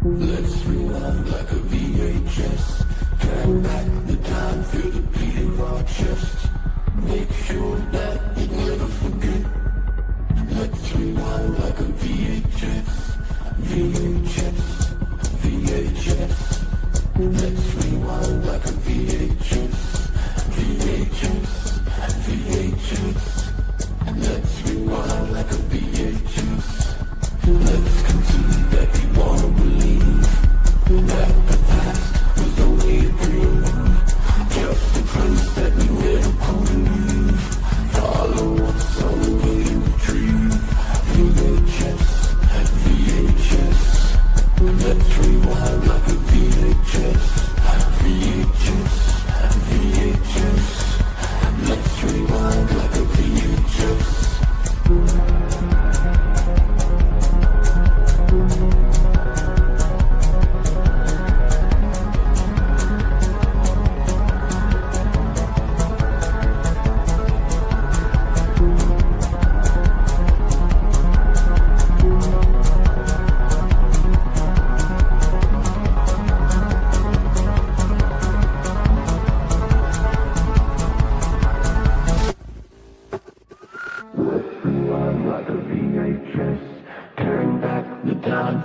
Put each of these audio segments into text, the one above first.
Let's rewind like a VHS. Turn back the time, feel the beat in our chest. Make sure that we never forget. Let's rewind like a VHS. VHS, VHS. Let's rewind like a VHS. VHS, VHS. Let's rewind like a VHS. Let's concede that we wanna believe that the past was only a dream, just a place that we never could leave. Follow what's on the way to retrieve. VHS, VHS. Let's rewind like a VHS. VHS, VHS. Let's rewind like a VHS.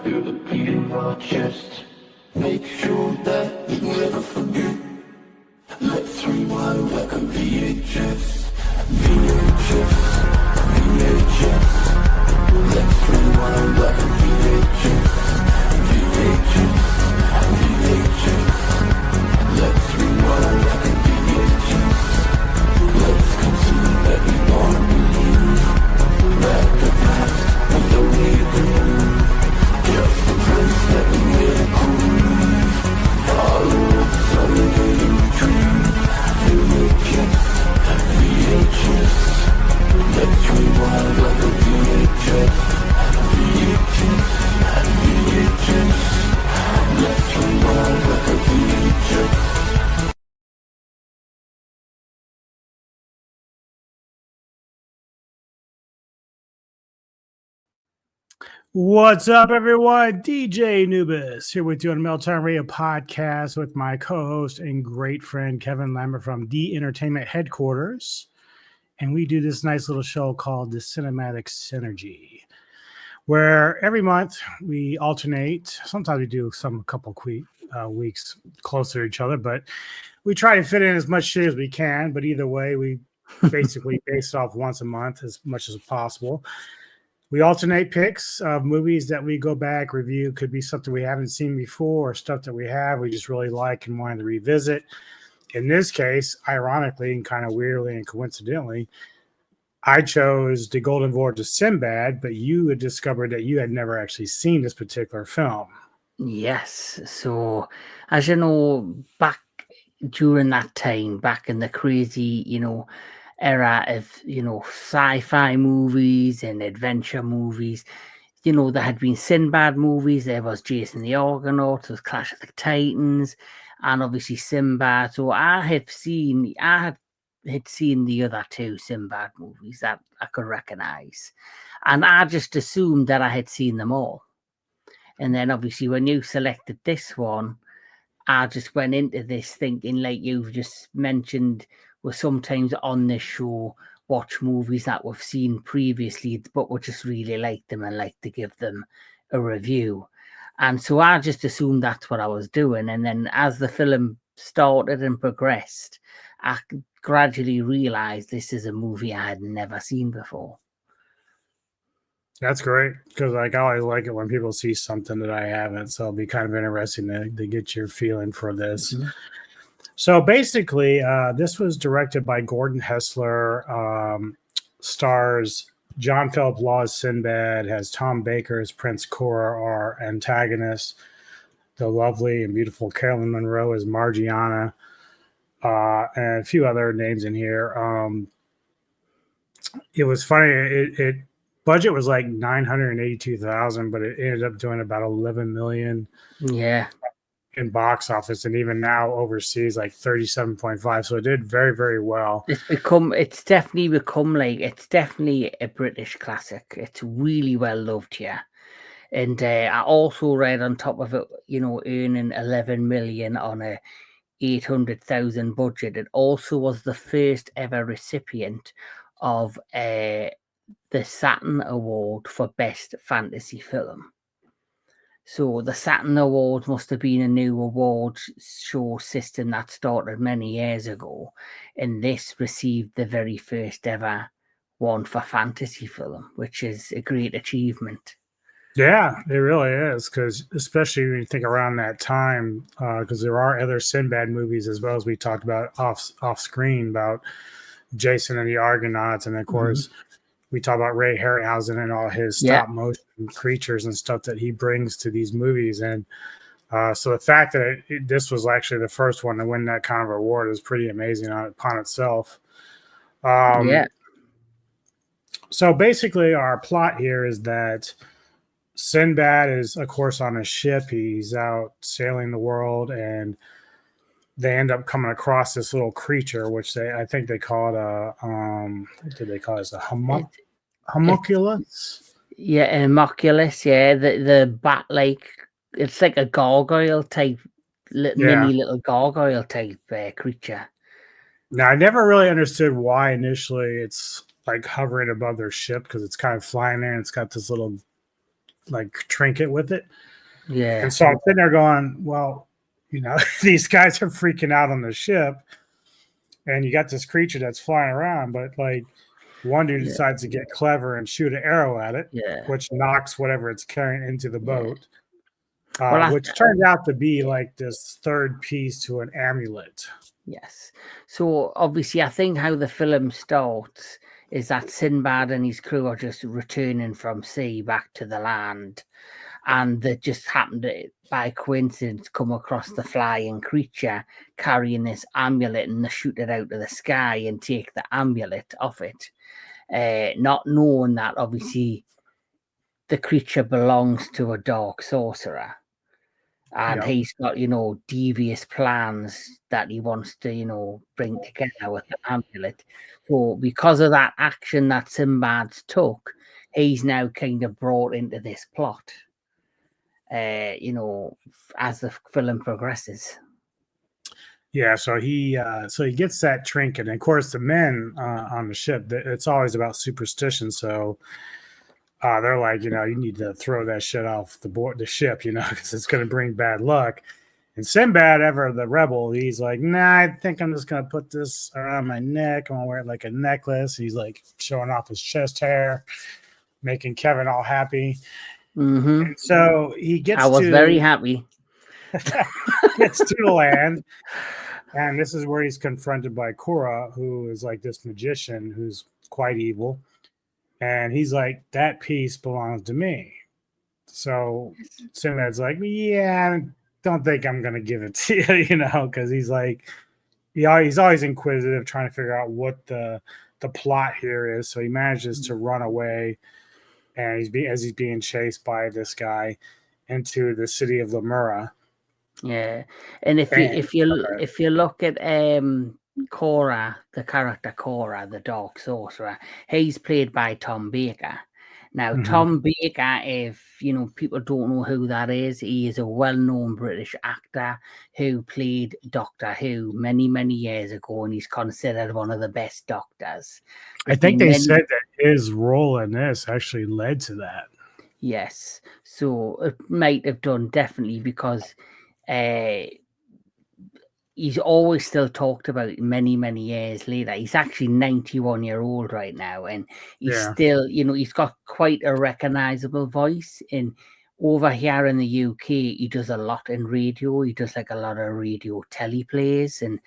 Feel the beat in our chest. Make sure that we never forget. Let's rewind like a VHS. VHS, VHS. Let's rewind like a VHS. VHS, VHS. Let's rewind like a VHS. Let's concede that we wanna believe that the past was only a dream. Just a place that we never could leave. Follow what's on the way to retrieve. VHS, VHS. Let's rewind like a VHS. VHS, VHS. Let's rewind like a VHS. What's up, everyone? DJ Nubis here with you on the Meltdown Radio podcast with my co-host and great friend Kevin Lambert from D Entertainment Headquarters. And we do this nice little show called the Cinematic Synergy, where every month we alternate. Sometimes we do a couple weeks closer to each other, but we try to fit in as much shit as we can. But either way, we basically base it off once a month as much as possible. We alternate picks of movies that we go back, review. Could be something we haven't seen before or stuff that we just really like and wanted to revisit. In this case, ironically and kind of weirdly and coincidentally, I chose the Golden Voyage of Sinbad, but you had discovered that you had never actually seen this particular film. Yes. So, as you know, back during that time, back in the crazy, era of, sci-fi movies and adventure movies, there had been Sinbad movies. There was Jason the Argonaut, there was Clash of the Titans, and obviously Sinbad. So I had seen the other two Sinbad movies that I could recognize, and I just assumed that I had seen them all. And then obviously when you selected this one, I just went into this thinking, like you've just mentioned, we're sometimes on this show watch movies that we've seen previously, but we just really like them and like to give them a review. And so I just assumed that's what I was doing. And then as the film started and progressed, I gradually realized this is a movie I had never seen before. That's great, because I always like it when people see something that I haven't. So it'll be kind of interesting to get your feeling for this. Mm-hmm. So basically, this was directed by Gordon Hessler, stars John Phillip Law as Sinbad, has Tom Baker as Prince Cora, our antagonist, the lovely and beautiful Caroline Munro as Margiana, and a few other names in here. It was funny. It budget was like 982,000, but it ended up doing about 11 million Yeah. in box office, and even now overseas like 37.5. So it did very, very well. It's definitely become like, it's definitely a British classic. It's really well loved here. And I also read on top of it, earning 11 million on a 800,000 budget. It also was the first ever recipient of the Saturn Award for Best Fantasy Film. So the Saturn Award must have been a new award show system that started many years ago, and this received the very first ever one for fantasy film, which is a great achievement. Yeah, it really is, because especially when you think around that time, because there are other Sinbad movies as well, as we talked about off screen, about Jason and the Argonauts, and of course we talk about Ray Harryhausen and all his stop motion creatures and stuff that he brings to these movies. And so the fact that this was actually the first one to win that kind of award is pretty amazing upon itself. So basically our plot here is that Sinbad is, of course, on a ship. He's out sailing the world, and they end up coming across this little creature, which I think they call it what did they call it? A homunculus? Yeah, homunculus. Yeah, the bat, like, it's like a gargoyle type, mini little gargoyle type creature. Now, I never really understood why initially it's like hovering above their ship, because it's kind of flying there and it's got this little like trinket with it. Yeah. And so I'm sitting there going, well, these guys are freaking out on the ship, and you got this creature that's flying around, but like one dude decides to get clever and shoot an arrow at it, which knocks whatever it's carrying into the boat, which turned out to be like this third piece to an amulet. Yes. So obviously, I think how the film starts is that Sinbad and his crew are just returning from sea back to the land, and they just happened to, by coincidence, come across the flying creature carrying this amulet, and they shoot it out of the sky and take the amulet off it, not knowing that obviously the creature belongs to a dark sorcerer. And he's got, devious plans that he wants to, bring together with the amulet. So because of that action that Sinbad's took, he's now kind of brought into this plot, as the film progresses. Yeah, so he gets that trinket. And of course, the men on the ship, it's always about superstition. So they're like, you need to throw that shit off the ship, because it's going to bring bad luck. And Sinbad, ever the rebel, he's like, nah, I think I'm just going to put this around my neck. I'm going to wear it like a necklace. He's like showing off his chest hair, making Kevin all happy. And so he gets I was very happy. Gets to the land. And this is where he's confronted by Cora, who is like this magician who's quite evil. And he's like, that piece belongs to me. So Sinbad's like, yeah, I don't think I'm going to give it to you, because he's like, he's always inquisitive, trying to figure out what the plot here is. So he manages to run away, and he's being chased by this guy into the city of Lamura. Yeah, and if you look at Cora, the character Cora, the dark sorcerer, he's played by Tom Baker. Now, Tom Baker, if people don't know who that is, he is a well-known British actor who played Doctor Who many, many years ago, and he's considered one of the best doctors. I think they said that his role in this actually led to that. Yes, so it might have done, definitely, because he's always still talked about many, many years later. He's actually 91-year-old right now, and he's still, he's got quite a recognizable voice. And over here in the UK, he does a lot in radio. He does like a lot of radio teleplays and,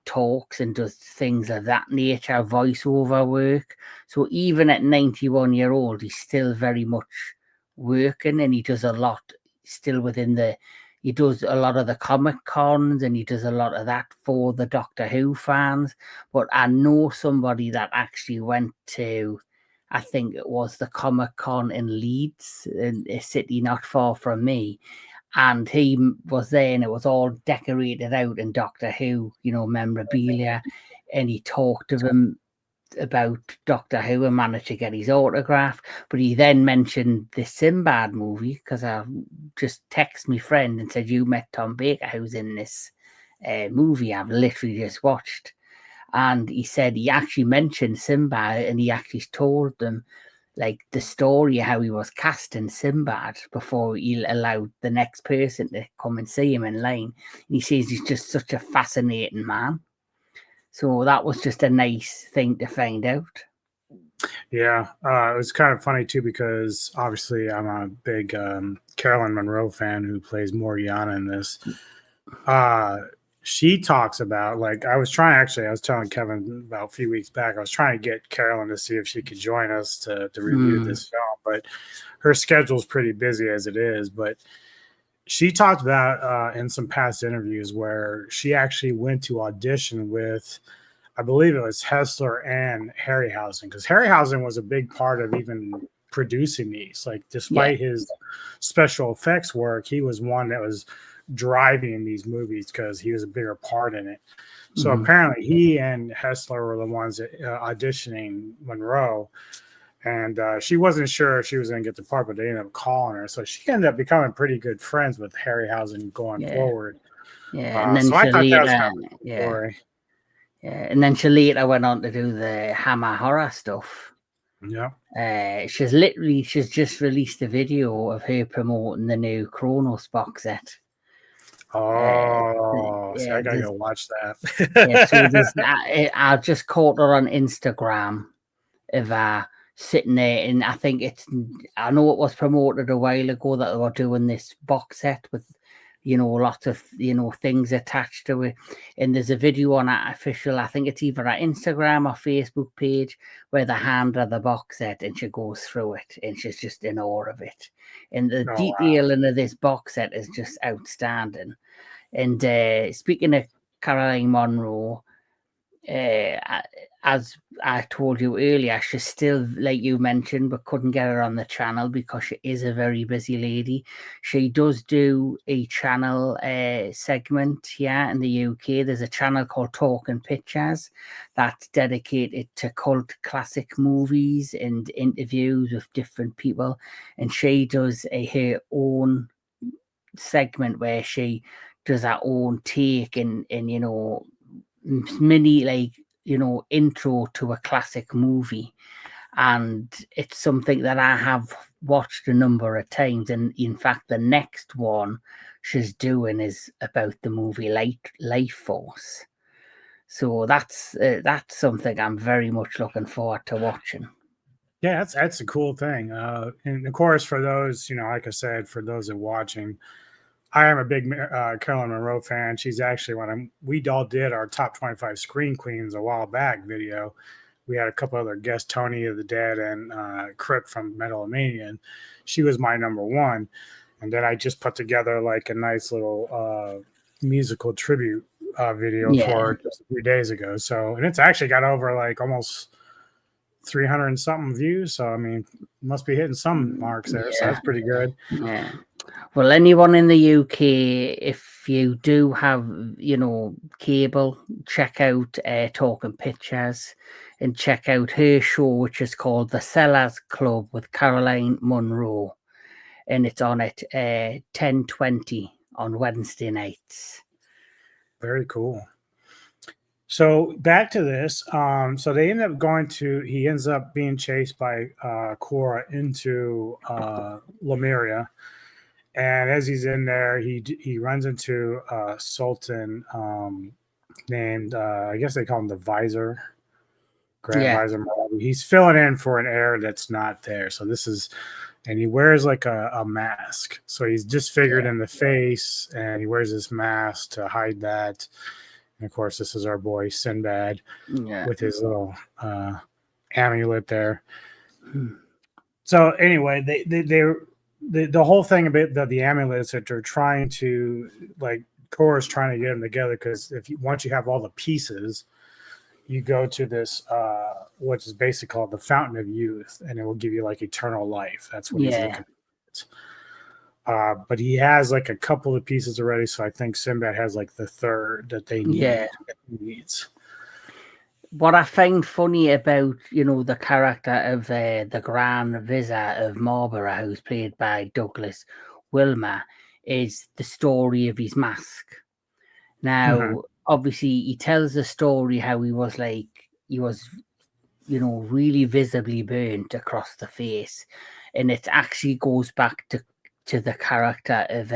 talks and does things of that nature, voiceover work. So even at 91-year-old, he's still very much working, and he does a lot still within the he does a lot of the Comic Cons and he does a lot of that for the Doctor Who fans. But I know somebody that actually went to, I think it was the Comic Con in Leeds, in a city not far from me. And he was there and it was all decorated out in Doctor Who, memorabilia. And he talked to them about Doctor Who and managed to get his autograph. But he then mentioned the Sinbad movie because I just texted my friend and said, "You met Tom Baker, who's in this movie I've literally just watched." And he said he actually mentioned Sinbad and he actually told them like the story how he was casting Sinbad before he allowed the next person to come and see him in line. And he says he's just such a fascinating man. So that was just a nice thing to find out. Yeah, it was kind of funny too because obviously I'm a big Caroline Munro fan who plays Morgiana in this. She talks about, like, I was telling Kevin about a few weeks back, I was trying to get Carolyn to see if she could join us to review this film, but her schedule's pretty busy as it is. But she talked about in some past interviews where she actually went to audition with, I believe it was Hessler and Harryhausen, because Harryhausen was a big part of even producing these. Like, despite his special effects work, he was one that was driving these movies because he was a bigger part in it. So apparently he and Hessler were the ones that, auditioning Monroe, and she wasn't sure if she was going to get the part, but they ended up calling her. So she ended up becoming pretty good friends with Harryhausen going forward. Yeah, and then so I thought that was kind of a story. Yeah, and then she later went on to do the Hammer horror stuff. Yeah. She's just released a video of her promoting the new Kronos box set. Oh, see, I gotta go watch that. So I just caught her on Instagram of sitting there, and I know it was promoted a while ago that they were doing this box set with, lots of, things attached to it. And there's a video on our official, I think it's either our Instagram or Facebook page, where they hand her the box set and she goes through it and she's just in awe of it. And the detailing of this box set is just outstanding. And speaking of Caroline Munro, as I told you earlier, she's still, like you mentioned, but couldn't get her on the channel because she is a very busy lady. She does do a channel segment here in the UK. There's a channel called Talking Pictures that's dedicated to cult classic movies and interviews with different people. And she does her own segment where she does her own take and mini intro to a classic movie, and it's something that I have watched a number of times. And in fact, the next one she's doing is about the movie Life Force. So that's something I'm very much looking forward to watching. Yeah, that's a cool thing. And of course, for those, like I said, for those that are watching, I am a big Caroline Munro fan. She's actually we all did our top 25 Screen Queens a while back video. We had a couple other guests, Tony of the Dead and Crip from Metalomania, and she was my number one. And then I just put together like a nice little musical tribute video for her just a few days ago. So, and it's actually got over like almost 300 and something views. So, I mean, must be hitting some marks there. So that's pretty good. Yeah. Well, anyone in the UK, if you do have, cable, check out Talking Pictures and check out her show, which is called The Sellers Club with Caroline Munro. And it's on at 10:20 on Wednesday nights. Very cool. So back to this. So they end up he ends up being chased by Cora into Lemuria. And as he's in there, he runs into a sultan named, I guess they call him the Visor, Grand Visor Malawi. He's filling in for an heir that's not there. So and he wears like a mask. So he's disfigured in the face, and he wears this mask to hide that. And of course, this is our boy Sinbad with his little amulet there. So anyway, the whole thing about the amulets that they're trying to, like, Korra's trying to get them together, because once you have all the pieces, you go to this which is basically called the Fountain of Youth, and it will give you like eternal life. That's what he's looking at. But he has like a couple of pieces already, so I think Sinbad has like the third that they need. Yeah. That he needs. What I find funny about, the character of the Grand Vizir of Marlborough, who's played by Douglas Wilmer, is the story of his mask. Now, obviously, he tells the story how he was really visibly burnt across the face, and it actually goes back to the character of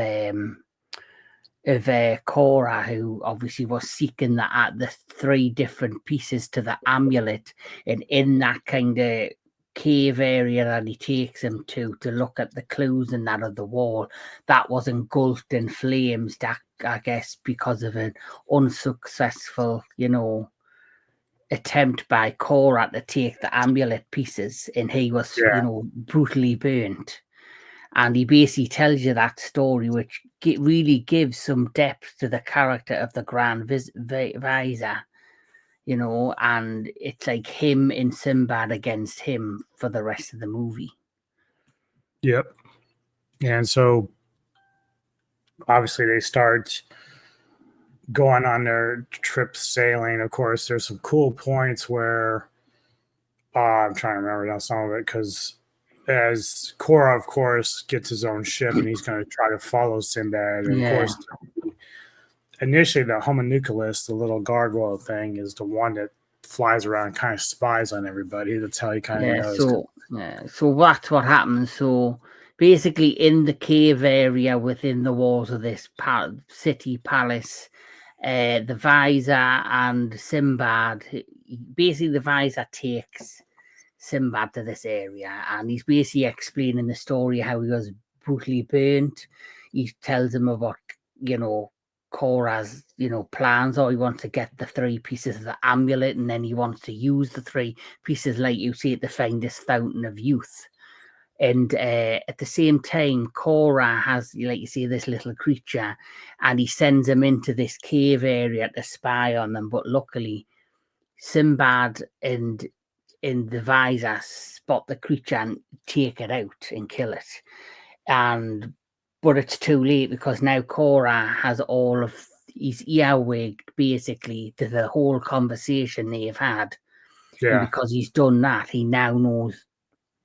Korra, who obviously was seeking the three different pieces to the amulet, and in that kind of cave area that he takes him to look at the clues and that of the wall, that was engulfed in flames, that I guess because of an unsuccessful, attempt by Korra to take the amulet pieces, and he was, brutally burnt. And he basically tells you that story, which really gives some depth to the character of the Grand Vizir, and it's like him and Sinbad against him for the rest of the movie. Yep. And so obviously they start going on their trip sailing. Of course, there's some cool points where I'm trying to remember now some of it, because as Korra, of course, gets his own ship and he's going to try to follow Sinbad. And of course, initially the homunculus, the little gargoyle thing, is the one that flies around and kind of spies on everybody. That's how he kind of knows. So that's what happens. So basically, in the cave area within the walls of this city palace, the Vizir and Sinbad, basically the Vizir takes Sinbad to this area, and he's basically explaining the story how he was brutally burnt. He tells him about Korra's plans, or he wants to get the three pieces of the amulet, and then he wants to use the three pieces, like you say, to find this Fountain of Youth. And at the same time, Korra has, like you say, this little creature, and he sends him into this cave area to spy on them. But luckily, Sinbad and the Vizir spot the creature and take it out and kill it. But it's too late, because now Korra has all of his earwigged basically to the whole conversation they've had. Yeah. And because he's done that, he now knows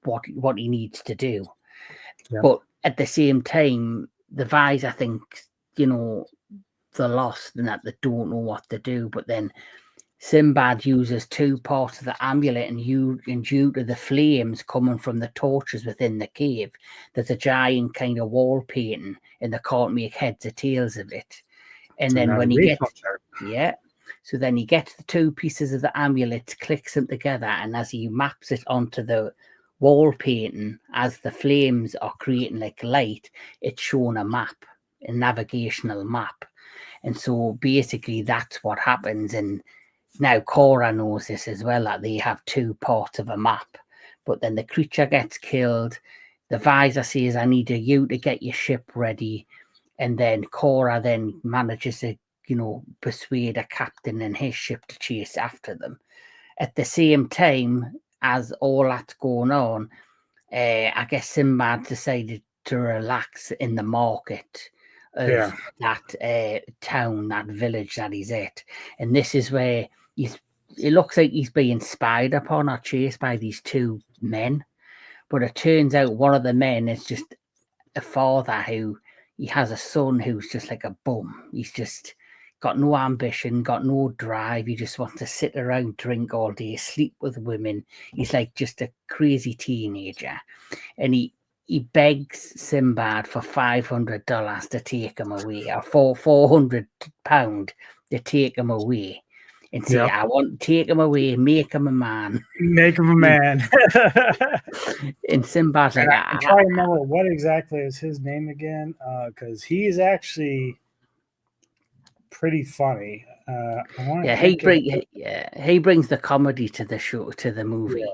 what he needs to do. Yeah. But at the same time, the Vizir thinks, they're lost and that they don't know what to do. But then Sinbad uses two parts of the amulet, and due to the flames coming from the torches within the cave, there's a giant kind of wall painting, and they can't make heads or tails of it. And then when he gets, so then he gets the two pieces of the amulet, clicks them together, and as he maps it onto the wall painting, as the flames are creating like light, it's showing a map, a navigational map. And so basically that's what happens. And now Korra knows this as well, that they have two parts of a map. But then the creature gets killed. The Vizir says, I need you to get your ship ready. And then Korra then manages to, persuade a captain and his ship to chase after them. At the same time as all that's going on, I guess Sinbad decided to relax in the market of that town, that village that he's at. And this is where it looks like he's being spied upon or chased by these two men. But it turns out one of the men is just a father who he has a son who's just like a bum. He's just got no ambition, got no drive. He just wants to sit around, drink all day, sleep with women. He's like just a crazy teenager. And he begs Sinbad for $500 to take him away, or £400 to take him away. And say, I want to take him away, make him a man. Make him a man. And Sinbad's like, I'm trying to remember what exactly is his name again, because he is actually pretty funny. He brings the comedy to the show, to the movie.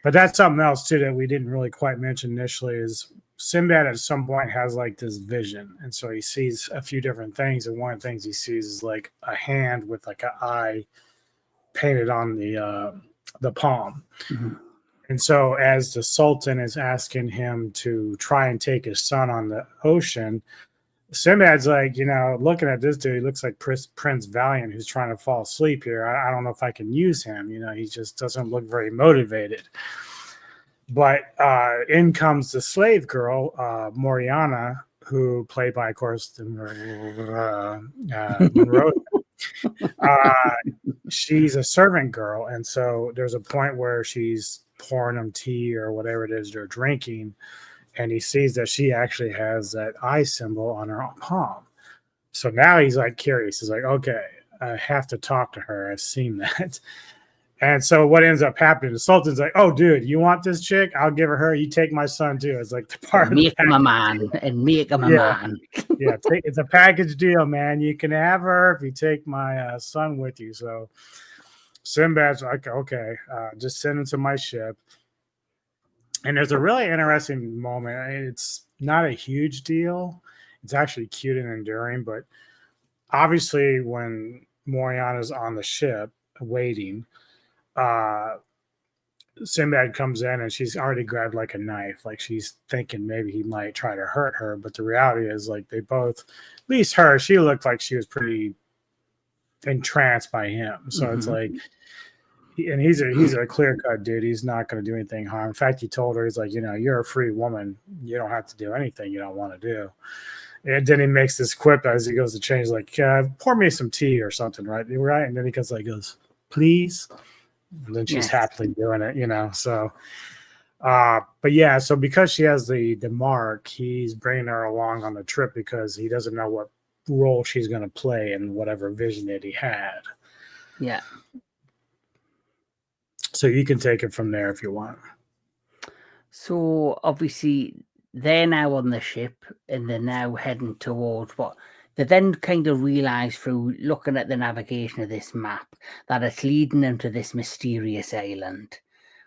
But that's something else too that we didn't really quite mention initially is Sinbad at some point has like this vision. And so he sees a few different things. And one of the things he sees is like a hand with like an eye painted on the palm. Mhm. And so as the Sultan is asking him to try and take his son on the ocean, Sinbad's like, looking at this dude, he looks like Prince Valiant who's trying to fall asleep here. I don't know if I can use him. He just doesn't look very motivated. But in comes the slave girl, Moriana, who played by, of course, Munro. She's a servant girl. And so there's a point where she's pouring them tea or whatever it is they're drinking. And he sees that she actually has that eye symbol on her palm. So now he's like curious. He's like, okay, I have to talk to her. I've seen that. And so what ends up happening, the Sultan's like, oh, dude, you want this chick? I'll give her. You take my son, too. It's like the part of make him a man and make him a man. Yeah, it's a package deal, man. You can have her if you take my son with you. So Sinbad's like, okay, just send him to my ship. And there's a really interesting moment. It's not a huge deal. It's actually cute and enduring. But obviously when Moriana's on the ship waiting, Sinbad comes in and she's already grabbed like a knife, like she's thinking maybe he might try to hurt her, but the reality is like they both, at least her, she looked like she was pretty entranced by him. So it's like, and he's a clear-cut dude. He's not going to do anything harm. In fact, he told her, he's like, you're a free woman, you don't have to do anything you don't want to do. And then he makes this quip as he goes to change, like, pour me some tea or something, right? And then he goes, please. And then she's happily doing it, so but yeah, so because she has the mark, he's bringing her along on the trip because he doesn't know what role she's going to play in whatever vision that he had. Yeah. So you can take it from there if you want. So obviously they're now on the ship and they're now heading towards what they then kind of realize through looking at the navigation of this map that it's leading them to this mysterious island,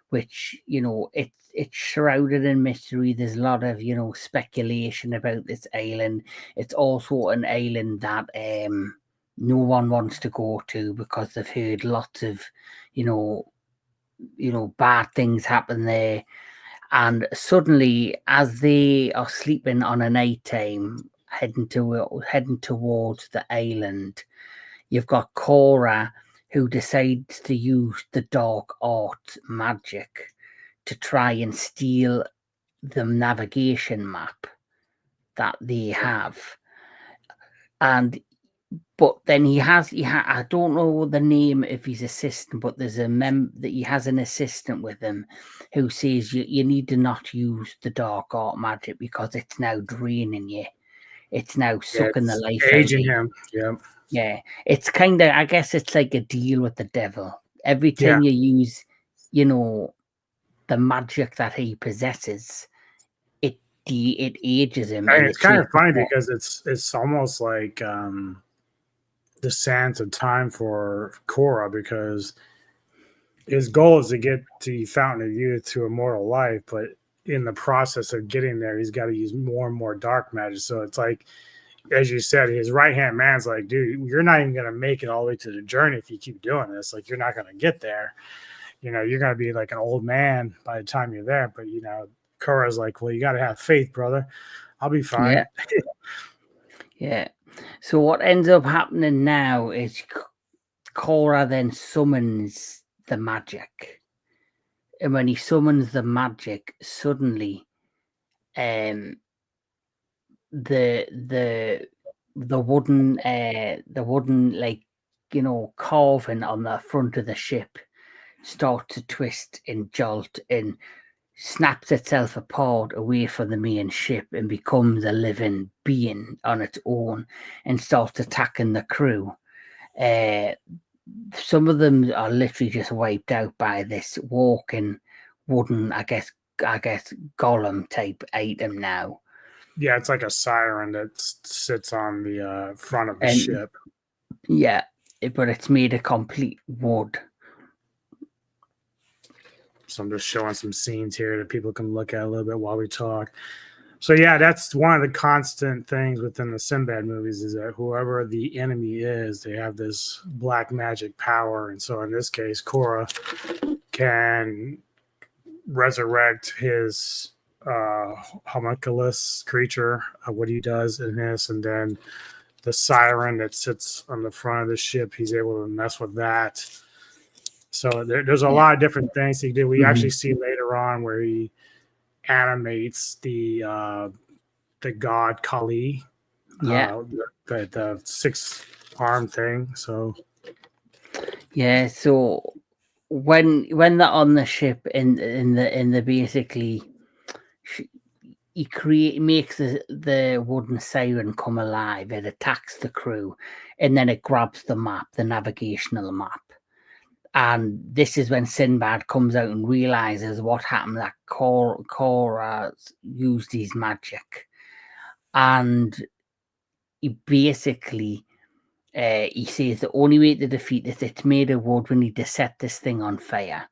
which, it's shrouded in mystery. There's a lot of, speculation about this island. It's also an island that no one wants to go to because they've heard lots of, bad things happen there. And suddenly, as they are sleeping on a night time, heading towards the island, you've got Cora, who decides to use the dark art magic to try and steal the navigation map that they have. But then I don't know the name of his assistant, but there's that he has an assistant with him who says you need to not use the dark art magic because it's now draining you. It's now sucking the life out of aging you. him. Yeah. Yeah. It's kind of, I guess it's like a deal with the devil. Every time you use, the magic that he possesses, it ages him. And it's kind of funny because it's almost like the sands of time for Korra, because his goal is to get the Fountain of Youth to immortal life, but in the process of getting there, he's got to use more and more dark magic. So it's like, as you said, his right-hand man's like, dude, you're not even going to make it all the way to the journey if you keep doing this. Like, you're not going to get there. You're going to be like an old man by the time you're there. But, Korra's like, well, you got to have faith, brother. I'll be fine. Yeah. Yeah. So what ends up happening now is Korra then summons the magic. And when he summons the magic, suddenly the wooden like, carving on the front of the ship starts to twist and jolt and snaps itself apart away from the main ship and becomes a living being on its own and starts attacking the crew. Some of them are literally just wiped out by this walking wooden, I guess golem type item now. Yeah, it's like a siren that sits on the front of the ship. Yeah, but it's made of complete wood. So I'm just showing some scenes here that people can look at a little bit while we talk. So yeah, that's one of the constant things within the Sinbad movies is that whoever the enemy is, they have this black magic power. And so in this case, Cora can resurrect his homunculus creature, what he does in this, and then the siren that sits on the front of the ship, he's able to mess with that. So there's a lot of different things he did. We actually see later on where he animates the god Kali, the 6-arm thing. So yeah, so when they're on the ship in the basically, he makes the wooden siren come alive. It attacks the crew, and then it grabs the map, the navigational map. And this is when Sinbad comes out and realizes what happened, that Cora used his magic. And he basically, he says the only way to defeat it, it's made of wood. We need to set this thing on fire.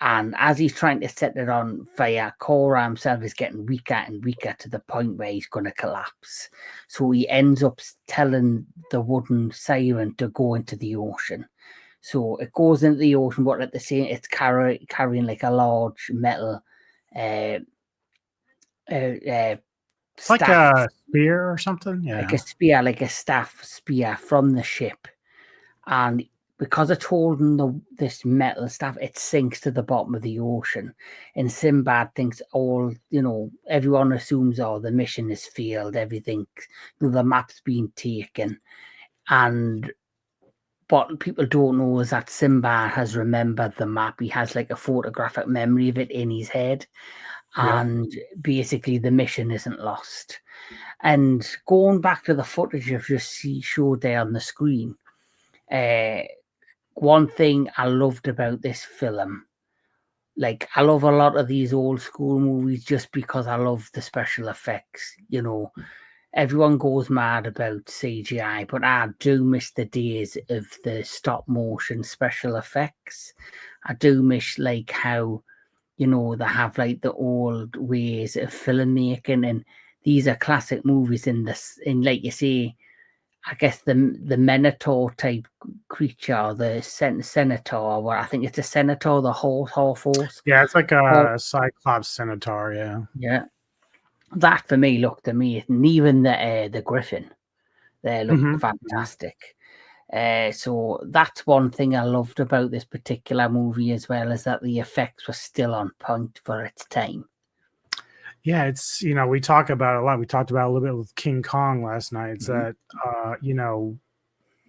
And as he's trying to set it on fire, Cora himself is getting weaker and weaker to the point where he's going to collapse. So he ends up telling the wooden siren to go into the ocean. So it goes into the ocean, but at the same, it's carrying like a large metal like a spear or something, like a spear, like a staff spear from the ship, and because it's holding this metal staff, it sinks to the bottom of the ocean. And Sinbad thinks everyone assumes, the mission is failed, everything, the map's been taken, and what people don't know is that Sinbad has remembered the map. He has like a photographic memory of it in his head. And basically the mission isn't lost. And going back to the footage you've just showed there on the screen, one thing I loved about this film, like I love a lot of these old school movies just because I love the special effects. Everyone goes mad about CGI, but I do miss the days of the stop motion special effects. I do miss like how, they have like the old ways of filmmaking, and these are classic movies in like you say, I guess the Minotaur type creature, the Centaur, where I think it's a Centaur, the horse. Yeah, it's like a Cyclops Centaur, yeah. Yeah. That for me looked amazing. And even the Griffin, they look fantastic. So that's one thing I loved about this particular movie as well, is that the effects were still on point for its time. Yeah, it's, we talk about it a lot. We talked about a little bit with King Kong last night. It's that,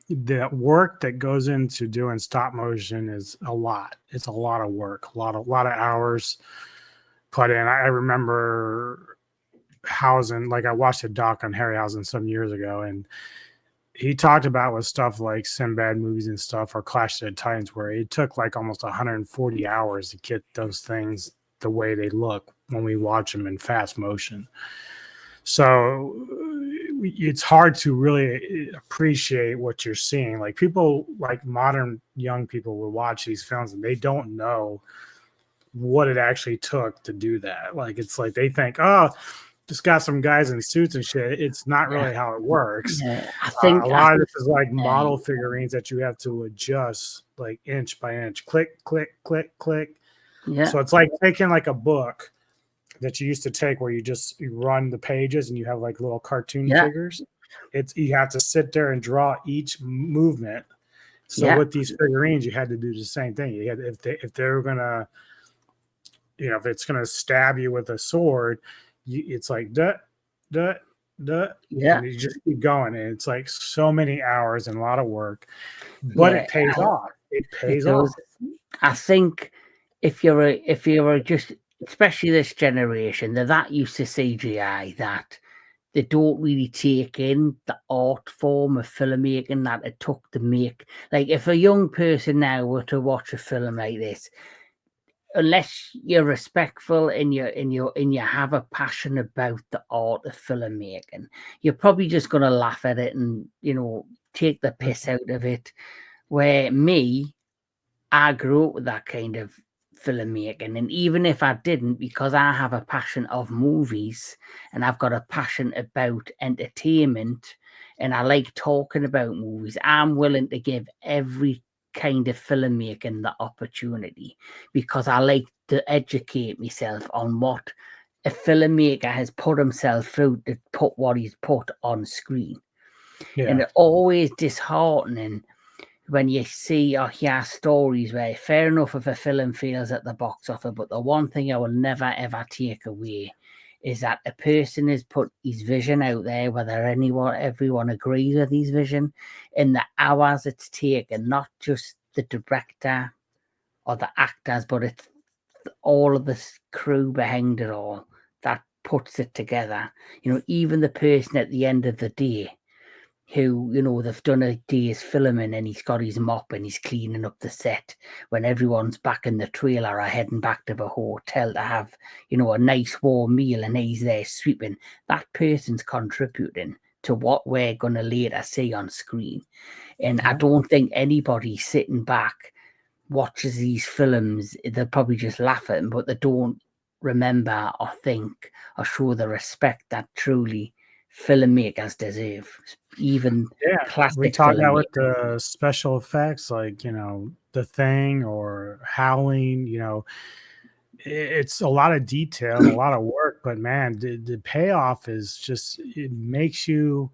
the work that goes into doing stop motion is a lot. It's a lot of work, a lot of hours put in. I remember Hausen, like I watched a doc on Harryhausen some years ago, and he talked about with stuff like Sinbad movies and stuff, or Clash of the Titans, where it took like almost 140 hours to get those things the way they look when we watch them in fast motion. So it's hard to really appreciate what you're seeing. Like people, like modern young people will watch these films and they don't know what it actually took to do that. Like, it's like they think, just got some guys in suits and shit. It's not really how it works. Yeah, I think a lot of this is like model figurines that you have to adjust like inch by inch, click, click, click, click. Yeah. So it's like taking like a book that you used to take where you run the pages and you have like little cartoon figures. You have to sit there and draw each movement. So with these figurines, you had to do the same thing. You had, if they were gonna, if it's gonna stab you with a sword, it's like and you just keep going, and it's like so many hours and a lot of work, but it pays off. It pays off. I think if you're just, especially this generation, they're that used to CGI that they don't really take in the art form of filmmaking that it took to make. Like, if a young person now were to watch a film like this, unless you're respectful and you have a passion about the art of filmmaking, you're probably just going to laugh at it and take the piss out of it. Where I grew up with that kind of filmmaking. And even if I didn't, because I have a passion of movies and I've got a passion about entertainment and I like talking about movies, I'm willing to give every kind of filmmaking the opportunity, because I like to educate myself on what a filmmaker has put himself through to put what he's put on screen. And it's always disheartening when you see or hear stories where, fair enough if a film fails at the box office, but the one thing I will never ever take away is that a person has put his vision out there, whether everyone agrees with his vision, in the hours it's taken, not just the director or the actors, but it's all of the crew behind it all that puts it together. Even the person at the end of the day who, they've done a day's filming and he's got his mop and he's cleaning up the set when everyone's back in the trailer or heading back to the hotel to have, a nice warm meal, and he's there sweeping. That person's contributing to what we're going to later see on screen. And I don't think anybody sitting back watches these films, they'll probably just laugh at them, but they don't remember or think or show the respect that truly filmmakers deserve. Even classic we talk about with filmmakers. the special effects, like The Thing or Howling. It's a lot of detail and a lot of work, but man, the payoff is just, it makes you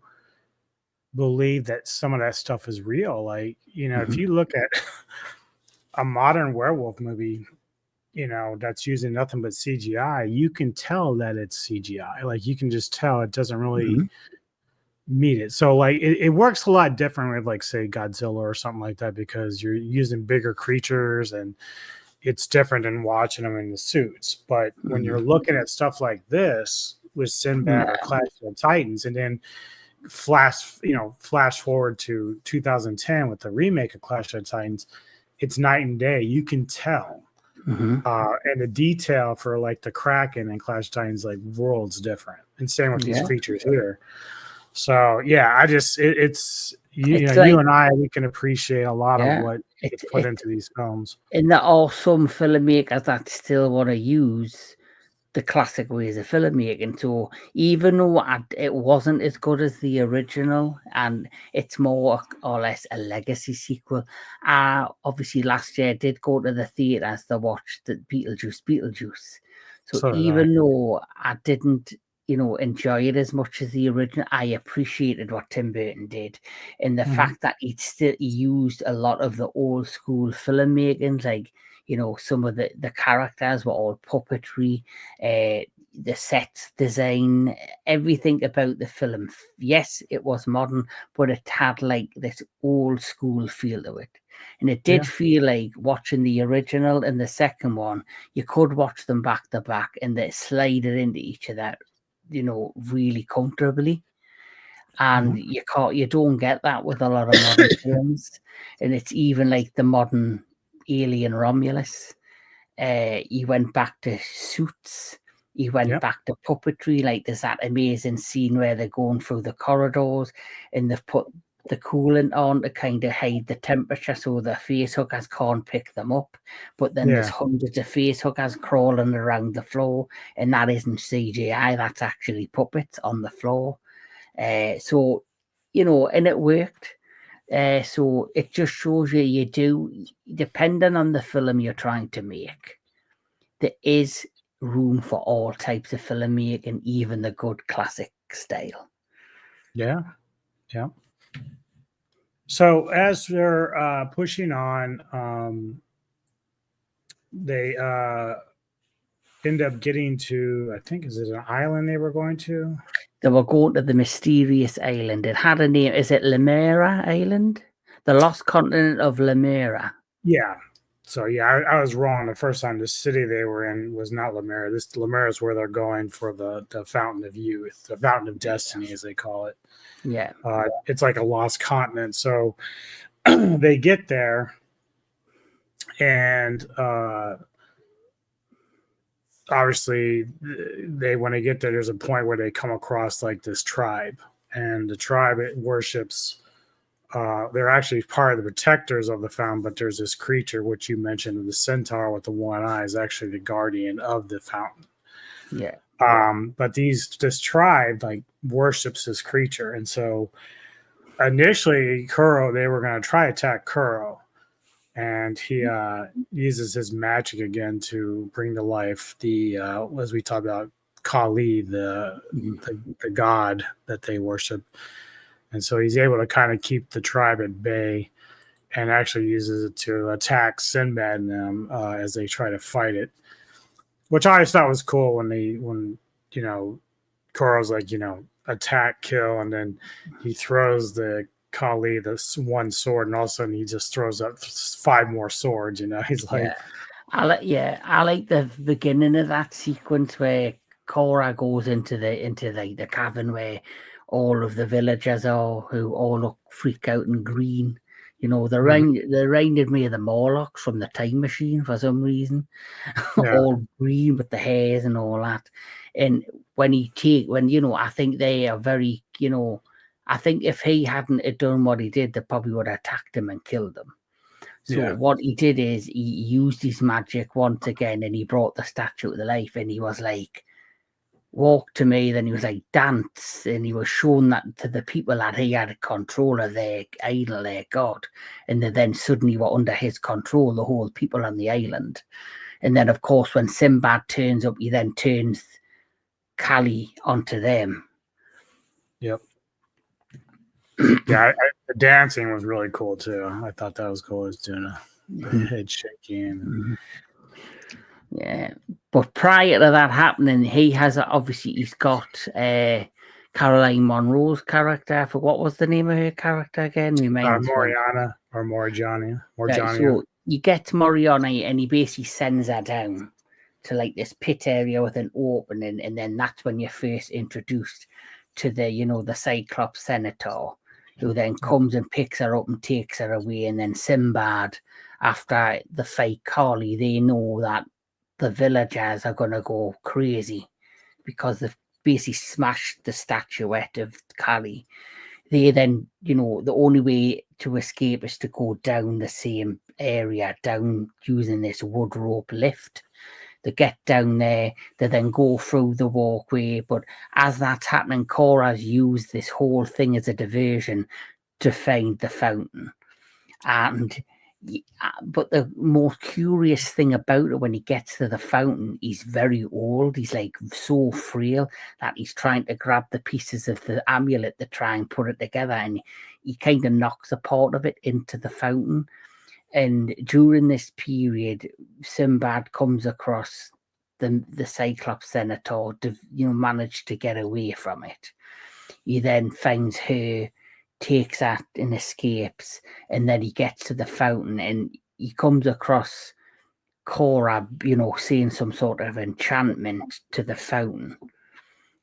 believe that some of that stuff is real. Like, if you look at a modern werewolf movie, that's using nothing but CGI, you can tell that it's CGI. Like, you can just tell it doesn't really meet it. So like it works a lot different with, like, say, Godzilla or something like that, because you're using bigger creatures and it's different than watching them in the suits. But when you're looking at stuff like this with Sinbad or Clash of the Titans, and then flash forward to 2010 with the remake of Clash of the Titans, it's night and day. You can tell. And the detail for, like, the Kraken and Clash of Titans, like, worlds different. And same with these creatures here. So yeah, it's you and I, we can appreciate a lot of what it's put into these films. And there are some filmmakers that still want to use the classic ways of filmmaking. So even though it wasn't as good as the original, and it's more or less a legacy sequel, obviously last year I did go to the theaters to watch the Beetlejuice. So even though I didn't enjoy it as much as the original, I appreciated what Tim Burton did, and the fact that he used a lot of the old school filmmaking, like some of the characters were all puppetry, the set design, everything about the film. Yes, it was modern, but it had like this old school feel to it. And it did feel like watching the original and the second one, you could watch them back to back and they slide it into each other, really comfortably. And you don't get that with a lot of modern films. And it's even like the modern Alien Romulus. He went back to suits. He went back to puppetry. Like, there's that amazing scene where they're going through the corridors and they've put the coolant on to kind of hide the temperature so the face huggers can't pick them up. But then there's hundreds of face huggers crawling around the floor, and that isn't CGI, that's actually puppets on the floor. So, and it worked. So it just shows you do, depending on the film you're trying to make, there is room for all types of filmmaking, even the good classic style. Yeah. So as they're pushing on, they end up getting to, I think, is it an island they were going to? They were going to the mysterious island. It had a name. Is it Lemera Island? The lost continent of Lemera. Yeah. So yeah, I was wrong the first time. The city they were in was not Lemera. Lemera is where they're going for the Fountain of Youth, the Fountain of Destiny, as they call it. Yeah. It's like a lost continent. So they get there, and obviously when they get there, there's a point where they come across like this tribe, and the tribe, it worships they're actually part of the protectors of the fountain, but there's this creature, which you mentioned, the centaur with the one eye, is actually the guardian of the fountain. Yeah. But this tribe like worships this creature, and so initially Kuro, they were going to try to attack Kuro, and he uses his magic again to bring to life the as we talked about Kali, the god that they worship, and so he's able to kind of keep the tribe at bay, and actually uses it to attack Sinbad and them as they try to fight it, which I always thought was cool when Kuro's like, attack, kill, and then he throws the Kali this one sword, and all of a sudden he just throws up 5 more swords. He's like, I like the beginning of that sequence where Korra goes into the cavern where all of the villagers are, who all look freak out and green. They're reminded me of the Morlocks from the Time Machine for some reason. Yeah. All green with the hairs and all that. And I think they are very, I think if he hadn't done what he did, they probably would have attacked him and killed him. So what he did is he used his magic once again, and he brought the statue to life, and he was like, walk to me, then he was like, dance, and he was showing that to the people that he had control of their idol, their god, and they then suddenly were under his control, the whole people on the island. And then, of course, when Sinbad turns up, he then turns Kali onto them. Yep. Yeah, the dancing was really cool too. I thought that was cool. He was doing a head shaking. Yeah, but prior to that happening, he's got Caroline Munro's character. For what was the name of her character again? Moriana or Morjania. Right, so you get Moriana, and he basically sends her down to like this pit area with an opening, and then that's when you're first introduced to the Cyclops Senator, who then comes and picks her up and takes her away. And then Sinbad, after the fight Kali, they know that the villagers are going to go crazy because they've basically smashed the statuette of Kali. They then, the only way to escape is to go down the same area, down using this wood rope lift. They get down there, they then go through the walkway. But as that's happening, Korra's used this whole thing as a diversion to find the fountain. But the more curious thing about it, when he gets to the fountain, he's very old. He's like so frail that he's trying to grab the pieces of the amulet to try and put it together, and he kind of knocks a part of it into the fountain. And during this period, Sinbad comes across the Cyclops Senator to manage to get away from it. He then finds her, takes that and escapes, and then he gets to the fountain, and he comes across Korra, saying some sort of enchantment to the fountain.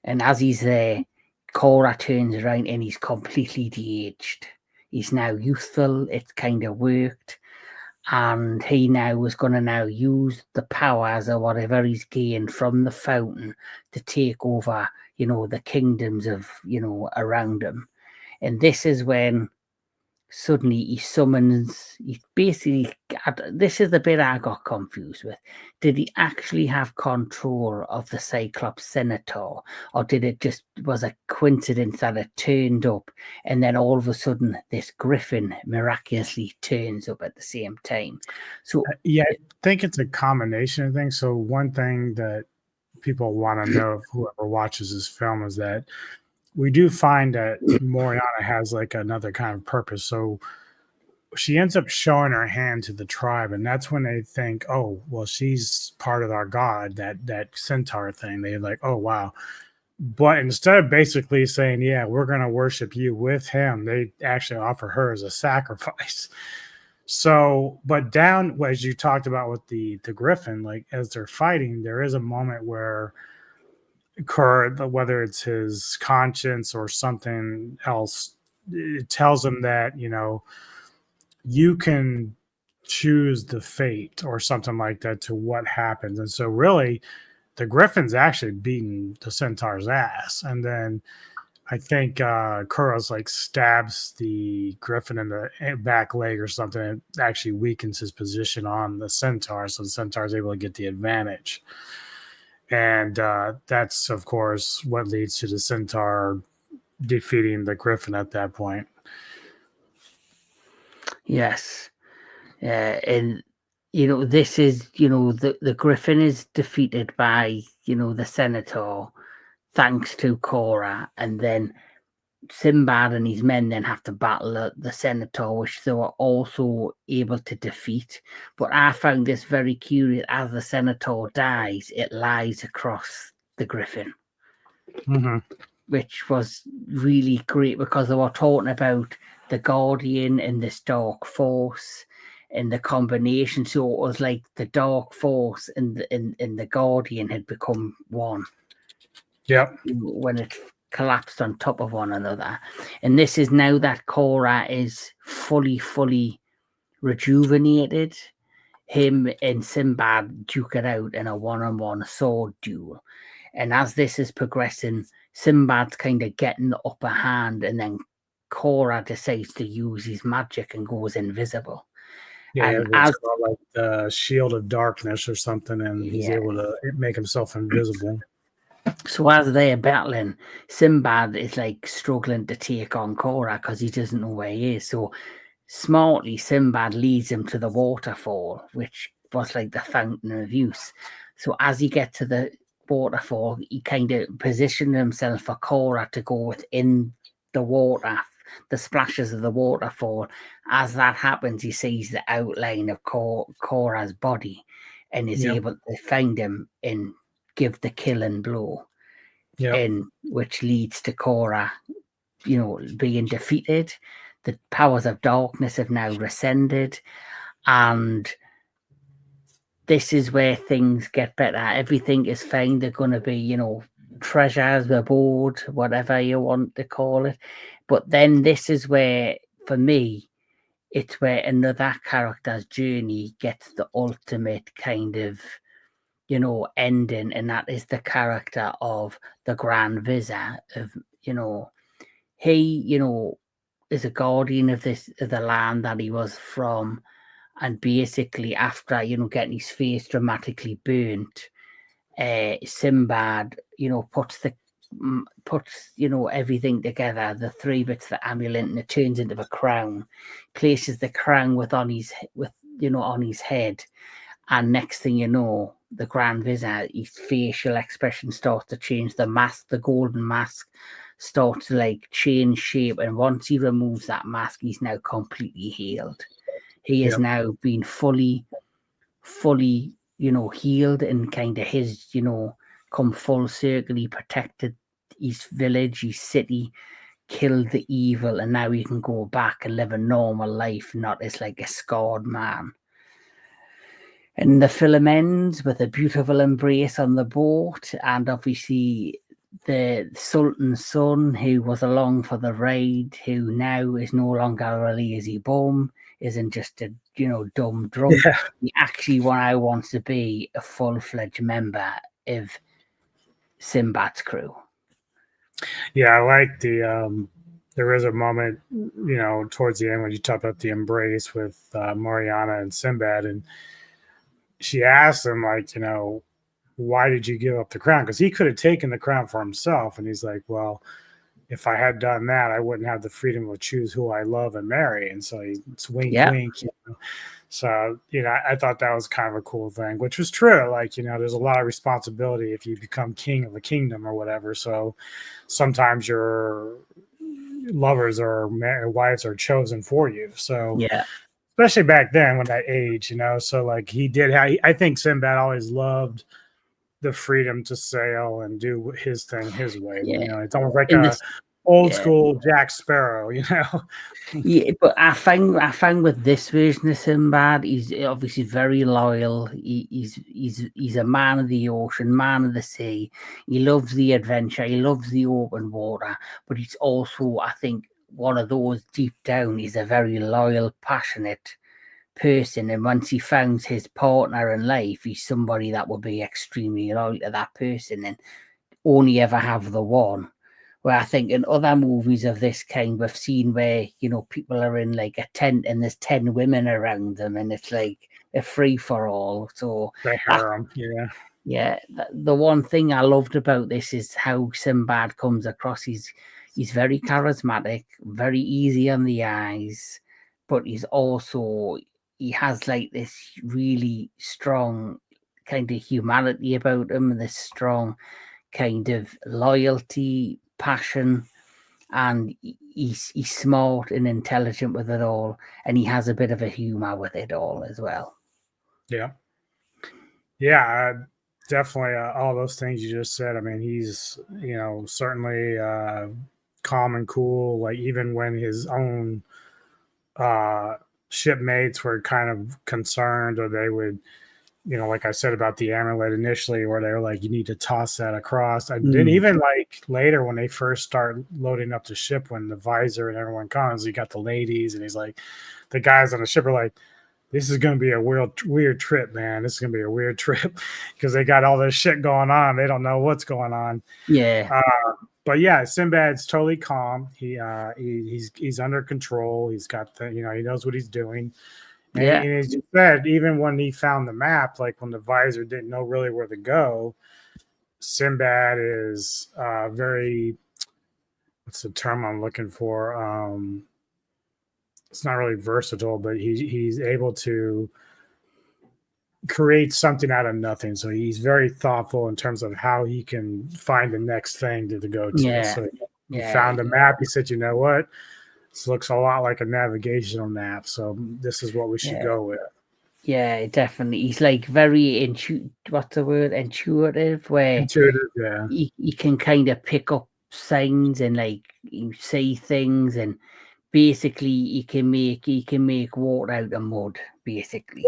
And as he's there, Korra turns around and he's completely de-aged. He's now youthful. It's kind of worked. And he now was going to use the powers or whatever he's gained from the fountain to take over, the kingdoms of, around him. And this is when suddenly he summons, this is the bit I got confused with. Did he actually have control of the Cyclops Senator, or did it just was a coincidence that it turned up, and then all of a sudden this griffin miraculously turns up at the same time? So I think it's a combination of things. So one thing that people want to know, if whoever watches this film, is that we do find that Moriana has like another kind of purpose. So she ends up showing her hand to the tribe, and that's when they think, oh, well, she's part of our god, that centaur thing. They're like, oh, wow. But instead of basically saying, yeah, we're going to worship you with him, they actually offer her as a sacrifice. So, but down, as you talked about with the griffin, like as they're fighting, there is a moment where whether it's his conscience or something else, it tells him that, you can choose the fate or something like that to what happens. And so really the griffin's actually beating the centaur's ass. And then I think Kuros like stabs the griffin in the back leg or something. It actually weakens his position on the centaur, so the centaur is able to get the advantage. And that's, of course, what leads to the centaur defeating the griffin at that point. Yes. And, this is, the griffin is defeated by, the senator, thanks to Cora. And then Sinbad and his men then have to battle the senator, which they were also able to defeat. But I found this very curious. As the senator dies, it lies across the griffin, which was really great because they were talking about the Guardian and this dark force and the combination. So it was like the dark force and the Guardian had become one. Yep. When it collapsed on top of one another. And this is now that Cora is fully rejuvenated. Him and Sinbad duke it out in a one-on-one sword duel. And as this is progressing, Sinbad's kind of getting the upper hand, and then Cora decides to use his magic and goes invisible. Yeah, it's called like the Shield of Darkness or something, and he's able to make himself invisible. So as they're battling, Sinbad is like struggling to take on Cora because he doesn't know where he is. So smartly, Sinbad leads him to the waterfall, which was like the fountain of youth. So as he gets to the waterfall, he kind of positioned himself for Cora to go within the water, the splashes of the waterfall. As that happens, he sees the outline of Cora's body and is able to find him and give the killing blow, and which leads to Cora, being defeated. The powers of darkness have now rescinded, and this is where things get better. Everything is fine. They're going to be, treasures aboard, whatever you want to call it. But then this is where, for me, it's where another character's journey gets the ultimate kind of, ending, and that is the character of the Grand Vizier. Of he, is a guardian of the land that he was from, and basically after getting his face dramatically burnt, Sinbad puts everything together, the three bits, the amulet, and it turns into a crown. Places the crown on his head, and next thing you know, the Grand Vizier, his facial expression starts to change. The mask, the golden mask, starts to like change shape, and once he removes that mask, he's now completely healed. He has now been fully healed, and kind of his come full circle. He protected his village, his city, killed the evil, and now he can go back and live a normal life, not as like a scarred man. And the film ends with a beautiful embrace on the boat, and obviously the Sultan's son, who was along for the ride, who now is no longer a lazy bum, isn't just a dumb drunk. He actually wants to be a full-fledged member of Sinbad's crew. Yeah, I like the there is a moment, towards the end when you talk about the embrace with Mariana and Sinbad, and she asked him, like, why did you give up the crown? Because he could have taken the crown for himself. And he's like, well, if I had done that, I wouldn't have the freedom to choose who I love and marry. And so it's wink, wink. So, I thought that was kind of a cool thing, which was true. Like, there's a lot of responsibility if you become king of a kingdom or whatever. So sometimes your lovers or wives are chosen for you. So, especially back then when that age, so like he did. I think Sinbad always loved the freedom to sail and do his thing his way. It's almost like old school Jack Sparrow, Yeah, but I find with this version of Sinbad, he's obviously very loyal. He's a man of the ocean, man of the sea. He loves the adventure. He loves the open water. But he's also, I think, one of those deep down. He's a very loyal, passionate person, and once he finds his partner in life, he's somebody that will be extremely loyal to that person and only ever have the one. Where I think in other movies of this kind, we've seen where, people are in like a tent and there's 10 women around them and it's like a free for all. So The harem, yeah. Yeah, the one thing I loved about this is how Sinbad comes across. He's very charismatic, very easy on the eyes, but he has like this really strong kind of humanity about him, this strong kind of loyalty, passion, and he's smart and intelligent with it all, and he has a bit of a humor with it all as well. Yeah. Yeah, definitely all those things you just said. I mean, he's, certainly calm and cool. Like, even when his own shipmates were kind of concerned, or they would, like I said about the amulet initially, where they were like, you need to toss that across. And then even like later when they first start loading up the ship, when the visor and everyone comes, you got the ladies, and he's like, the guys on the ship are like, this is going to be a weird trip, man. This is going to be a weird trip because they got all this shit going on. They don't know what's going on. Yeah. But yeah, Sinbad's totally calm. He's under control. He's got he knows what he's doing. And, and as you said, even when he found the map, like when the visor didn't know really where to go, Sinbad is very, what's the term I'm looking for? It's not really versatile, but he's able to create something out of nothing. So he's very thoughtful in terms of how he can find the next thing to go to. Yeah. So he found the map. He said, you know what? This looks a lot like a navigational map. So this is what we should go with. Yeah, definitely. He's like very intuitive, where yeah. He can kind of pick up signs and like you see things, and basically he can make water out of mud. Basically,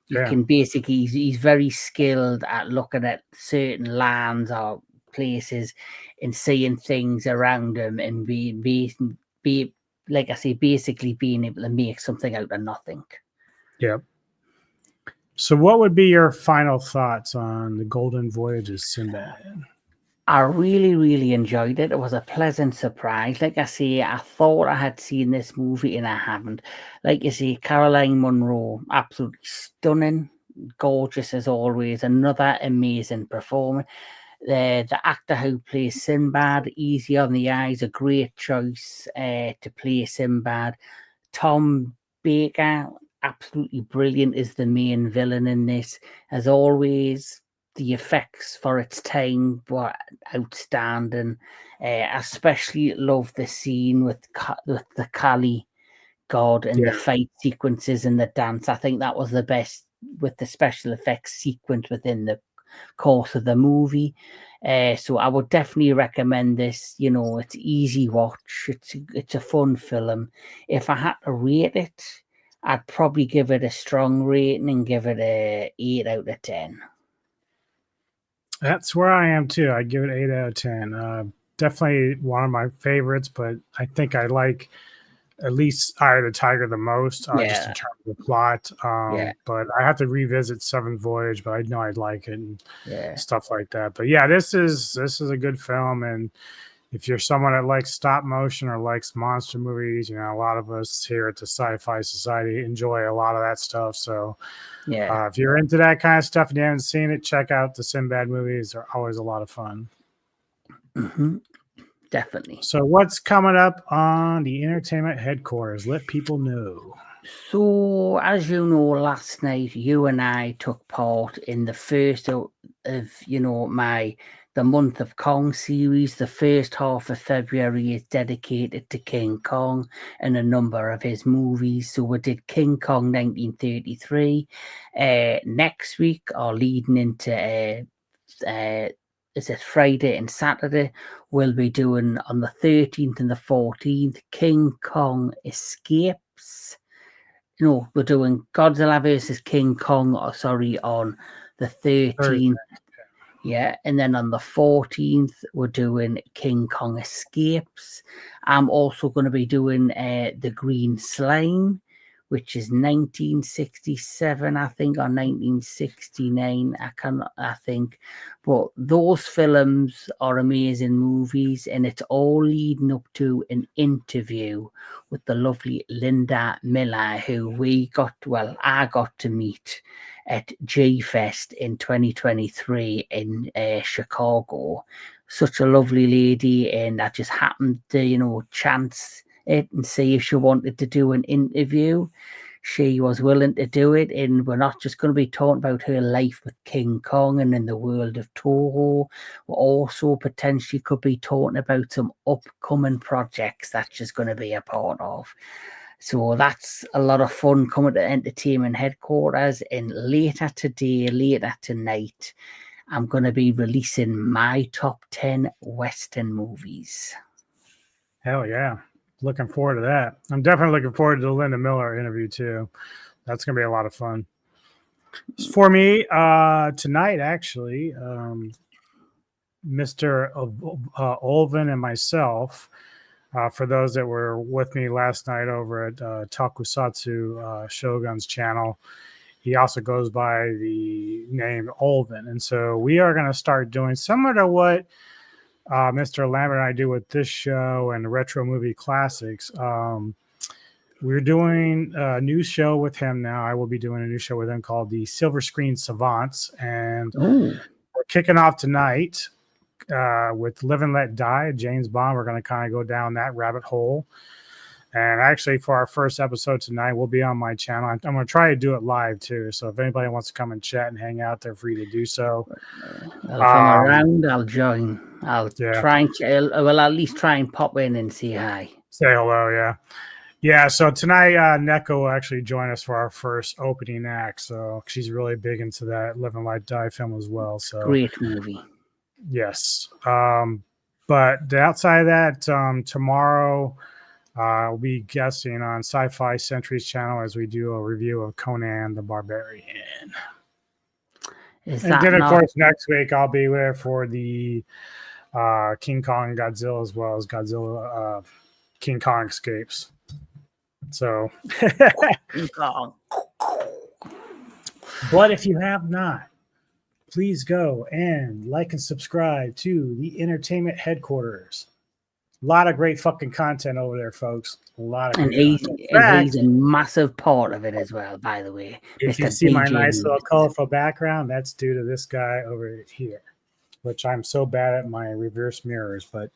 you can basically he's very skilled at looking at certain lands or places and seeing things around him and be like I say, basically being able to make something out of nothing. Yep. So what would be your final thoughts on the Golden Voyage of Sinbad? I really, really enjoyed it. It was a pleasant surprise. Like I say, I thought I had seen this movie and I haven't. Like you say, Caroline Munro, absolutely stunning, gorgeous as always. Another amazing performance. The actor who plays Sinbad, easy on the eyes, a great choice to play Sinbad. Tom Baker, absolutely brilliant, is the main villain in this. As always, the effects for its time were outstanding. Especially love the scene with the Kali god and the fight sequences and the dance. I think that was the best with the special effects sequence within the course of the movie. So I would definitely recommend this. It's easy watch. It's a fun film. If I had to rate it, I'd probably give it a strong rating and give it a 8 out of 10. That's where I am too. I give it 8 out of 10. Definitely one of my favorites, but I think I like at least Eye of the Tiger the most, just in terms of the plot. But I have to revisit Seventh Voyage, but I know I'd like it and stuff like that. But yeah, this is a good film, and if you're someone that likes stop motion or likes monster movies, a lot of us here at the Sci-Fi Society enjoy a lot of that stuff. So if you're into that kind of stuff and you haven't seen it, check out the Sinbad movies. They're always a lot of fun. Mm-hmm. Definitely. So what's coming up on the entertainment headquarters? Let people know. So, as you know, last night you and I took part in the first of the Month of Kong series. The first half of February is dedicated to King Kong and a number of his movies. So we did King Kong 1933. Next week, or leading into is it Friday and Saturday, we'll be doing on the 13th and the 14th King Kong Escapes. We're doing Godzilla versus King Kong, on the 13th. Yeah, and then on the 14th, we're doing King Kong Escapes. I'm also going to be doing the Green Slime, which is 1967, I think, or 1969. I think. But those films are amazing movies, and it's all leading up to an interview with the lovely Linda Miller, who I got to meet at G-Fest in 2023 in Chicago. Such a lovely lady, and I just happened to, chance it and see if she wanted to do an interview. She was willing to do it, and we're not just going to be talking about her life with King Kong and in the world of Toho. We're also potentially could be talking about some upcoming projects that she's going to be a part of. So that's a lot of fun coming to Entertainment Headquarters. And later tonight, I'm going to be releasing my top 10 Western movies. Hell yeah. Looking forward to that. I'm definitely looking forward to the Linda Miller interview too. That's going to be a lot of fun. For me, tonight, actually, Mr. Olvin and myself, for those that were with me last night over at Tokusatsu Shogun's channel, he also goes by the name Olvin. And so we are going to start doing similar to what Mr. Lambert and I do with this show and Retro Movie Classics. We're doing a new show with him now. I will be doing a new show with him called the Silver Screen Savants. And we're kicking off tonight with Live and Let Die, James Bond. We're going to kind of go down that rabbit hole. And actually, for our first episode tonight, we'll be on my channel. I'm going to try to do it live, too. So if anybody wants to come and chat and hang out, they're free to do so. Well, if I'm around, I'll join. I'll try and, I'll at least try and pop in and say hi. Say hello, yeah. Yeah, so tonight, Neko will actually join us for our first opening act. So she's really big into that Live and Let Die film as well. So great movie. Yes. But outside of that, tomorrow, I'll be guesting on Sci-Fi Century's channel as we do a review of Conan the Barbarian. And then, of course, next week I'll be there for the King Kong and Godzilla, as well as Godzilla King Kong Escapes. So, King Kong. But if you have not, please go and like and subscribe to the Entertainment Headquarters. A lot of great fucking content over there, folks. A lot of and he's a massive part of it as well, by the way. If you see my nice little colorful background, that's due to this guy over here, which I'm so bad at my reverse mirrors. But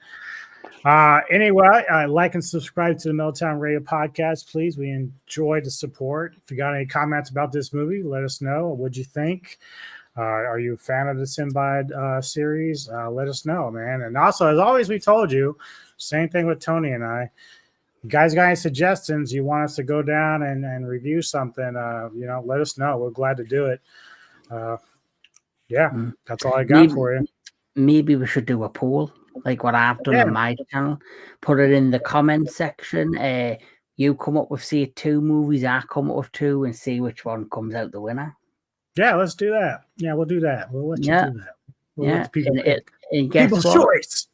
anyway, like and subscribe to the Milltown Radio podcast, please. We enjoy the support. If you got any comments about this movie, let us know. What'd you think? Are you a fan of the Sinbad series? Let us know, man. And also, as always, we told you, same thing with Tony and I. You guys got any suggestions? You want us to go down and review something? Let us know. We're glad to do it. That's all I got for you. Maybe we should do a poll, like what I've done on my channel. Put it in the comment section. You come up with, say, 2 movies. I come up with 2 and see which one comes out the winner. Yeah, let's do that. Yeah, we'll do that. We'll let you do that. We'll let the people and guess people's what? Choice.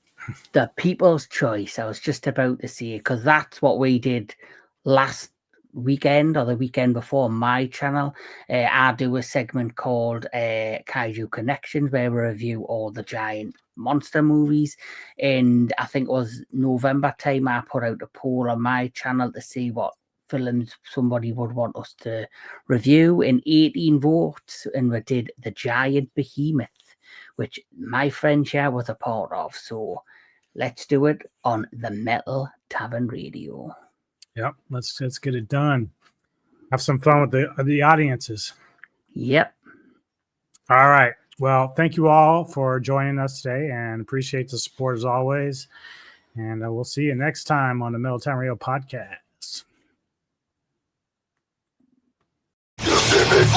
The people's choice. I was just about to say, because that's what we did last weekend or the weekend before on my channel. I do a segment called Kaiju Connections, where we review all the giant monster movies. And I think it was November time, I put out a poll on my channel to see what films somebody would want us to review, in 18 votes, and we did The Giant Behemoth, which my friend here was a part of. So let's do it on the Metal Tavern Radio. Yep, let's get it done. Have some fun with the audiences. Yep. All right. Well, thank you all for joining us today, and appreciate the support as always. And we'll see you next time on the Metal Tavern Radio podcast. Just